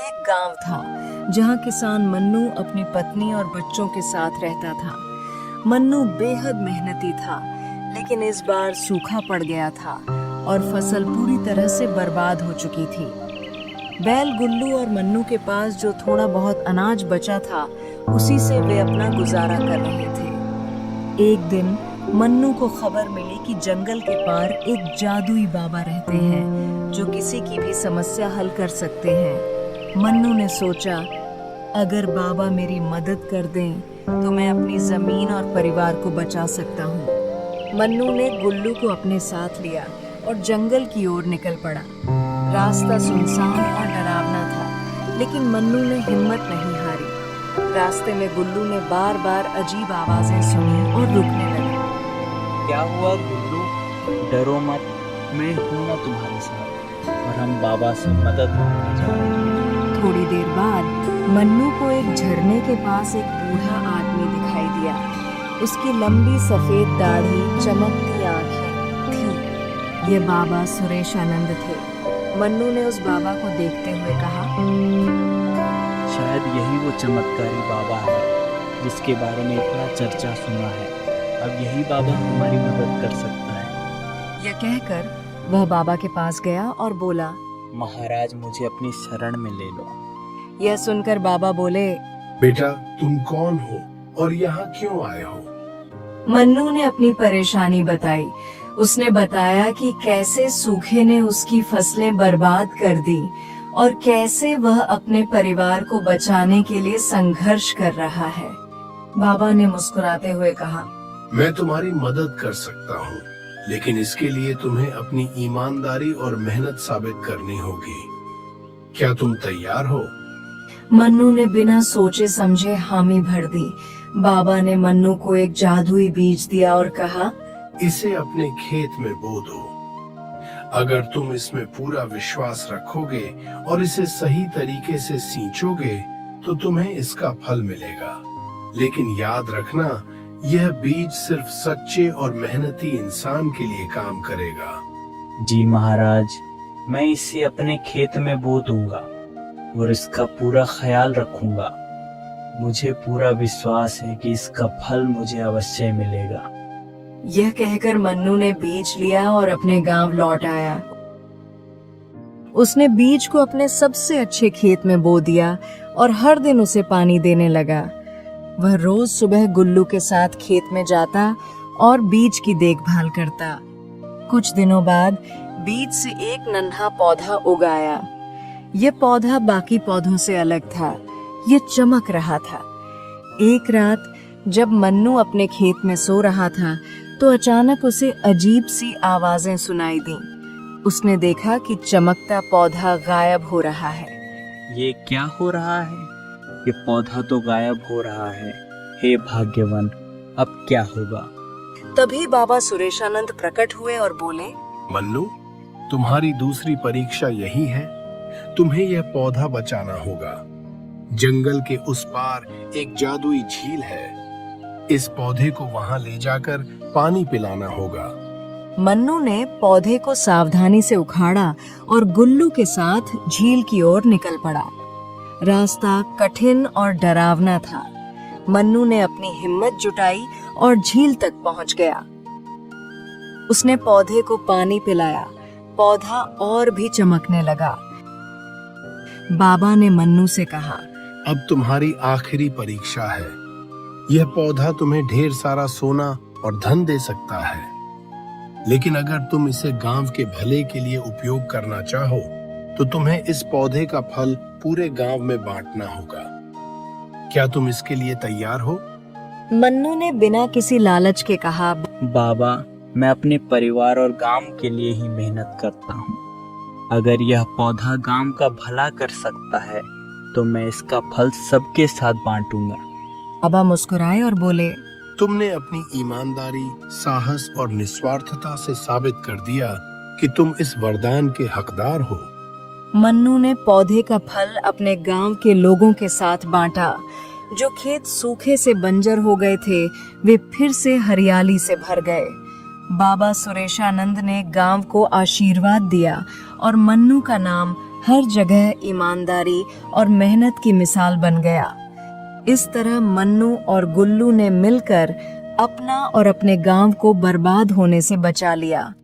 एक गांव था जहां किसान मन्नू अपनी पत्नी और बच्चों के साथ रहता था। मन्नू बेहद मेहनती था, लेकिन इस बार सूखा पड़ गया था और फसल पूरी तरह से बर्बाद हो चुकी थी। बैल गुल्लू और मन्नू के पास जो थोड़ा बहुत अनाज बचा था, उसी से वे अपना गुजारा कर रहे थे। एक दिन मन्नू को खबर मिली कि जंगल के पार एक जादुई बाबा रहते हैं जो किसी की भी समस्या हल कर सकते हैं। मन्नू ने सोचा, अगर बाबा मेरी मदद कर दें तो मैं अपनी जमीन और परिवार को बचा सकता हूँ। मन्नू ने गुल्लू को अपने साथ लिया और जंगल की ओर निकल पड़ा। रास्ता सुनसान और डरावना था, लेकिन मन्नू ने हिम्मत नहीं हारी। रास्ते में गुल्लू ने बार बार अजीब आवाजें सुनी और रुकने लगा। क्या हुआ गुल्लू? डरो मत, मैं हूं ना तुम्हारे साथ और हम बाबा से मदद मांगने जा रहे हैं। थोड़ी देर बाद मन्नू को एक झरने के पास एक बूढ़ा आदमी दिखाई दिया। उसकी लंबी सफेद दाढ़ी, चमकती आंखें थी। ये बाबा सुरेशानंद थे। मन्नू ने उस बाबा को देखते हुए कहा, शायद यही वो चमत्कारी बाबा है जिसके बारे में इतना चर्चा सुना है। अब यही बाबा हमारी मदद कर सकता है। यह कहकर वह बाबा के पास गया और बोला, महाराज मुझे अपनी शरण में ले लो। यह सुनकर बाबा बोले, बेटा तुम कौन हो और यहाँ क्यों आए हो? मन्नू ने अपनी परेशानी बताई। उसने बताया कि कैसे सूखे ने उसकी फसलें बर्बाद कर दी और कैसे वह अपने परिवार को बचाने के लिए संघर्ष कर रहा है। बाबा ने मुस्कुराते हुए कहा, मैं तुम्हारी मदद कर सकता हूँ, लेकिन इसके लिए तुम्हें अपनी ईमानदारी और मेहनत साबित करनी होगी। क्या तुम तैयार हो? मन्नू ने बिना सोचे समझे हामी भर दी। बाबा ने मन्नू को एक जादुई बीज दिया और कहा, इसे अपने खेत में बो दो। अगर तुम इसमें पूरा विश्वास रखोगे और इसे सही तरीके से सींचोगे तो तुम्हें इसका फल मिलेगा। लेकिन याद रखना, यह बीज सिर्फ सच्चे और मेहनती इंसान के लिए काम करेगा। जी महाराज, मैं इसे अपने खेत में बो दूंगा और इसका पूरा ख्याल रखूंगा। मुझे पूरा विश्वास है कि इसका फल मुझे अवश्य मिलेगा। यह कहकर मन्नू ने बीज लिया और अपने गांव लौट आया। उसने बीज को अपने सबसे अच्छे खेत में बो दिया और हर दिन उसे पानी देने लगा। वह रोज सुबह गुल्लू के साथ खेत में जाता और बीज की देखभाल करता। कुछ दिनों बाद बीज से एक नन्हा पौधा उगाया। यह पौधा बाकी पौधों से अलग था। यह चमक रहा था। एक रात जब मन्नू अपने खेत में सो रहा था, तो अचानक उसे अजीब सी आवाजें सुनाई दी। उसने देखा कि चमकता पौधा गायब हो रहा है। ये क्या हो रहा है? ये पौधा तो गायब हो रहा है। हे भाग्यवान, अब क्या होगा? तभी बाबा सुरेशानंद प्रकट हुए और बोले, मन्नू, तुम्हारी दूसरी परीक्षा यही है। तुम्हें यह पौधा बचाना होगा। जंगल के उस पार एक जादुई झील है। इस पौधे को वहां ले जाकर पानी पिलाना होगा। मन्नू ने पौधे को सावधानी से उखाड़ा और गुल्लू के साथ झील की ओर निकल पड़ा। रास्ता कठिन और डरावना था। मन्नू ने अपनी हिम्मत जुटाई और झील तक पहुंच गया। उसने पौधे को पानी पिलाया। पौधा और भी चमकने लगा। बाबा ने मन्नू से कहा, अब तुम्हारी आखिरी परीक्षा है। यह पौधा तुम्हें ढेर सारा सोना और धन दे सकता है, लेकिन अगर तुम इसे गांव के भले के लिए उपयोग करना चाहो तो तुम्हें इस पौधे का फल पूरे गांव में बांटना होगा। क्या तुम इसके लिए तैयार हो? मन्नू ने बिना किसी लालच के कहा, बाबा, मैं अपने परिवार और गांव के लिए ही मेहनत करता हूँ। अगर यह पौधा गांव का भला कर सकता है तो मैं इसका फल सबके साथ बांटूंगा। बाबा मुस्कुराए और बोले, तुमने अपनी ईमानदारी, साहस और निस्वार्थता से साबित कर दिया कि तुम इस वरदान के हकदार हो। मन्नू ने पौधे का फल अपने गांव के लोगों के साथ बांटा। जो खेत सूखे से बंजर हो गए थे, वे फिर से हरियाली से भर गए। बाबा सुरेशानंद ने गांव को आशीर्वाद दिया और मन्नू का नाम हर जगह ईमानदारी और मेहनत की मिसाल बन गया। इस तरह मन्नू और गुल्लू ने मिलकर अपना और अपने गांव को बर्बाद होने से बचा लिया।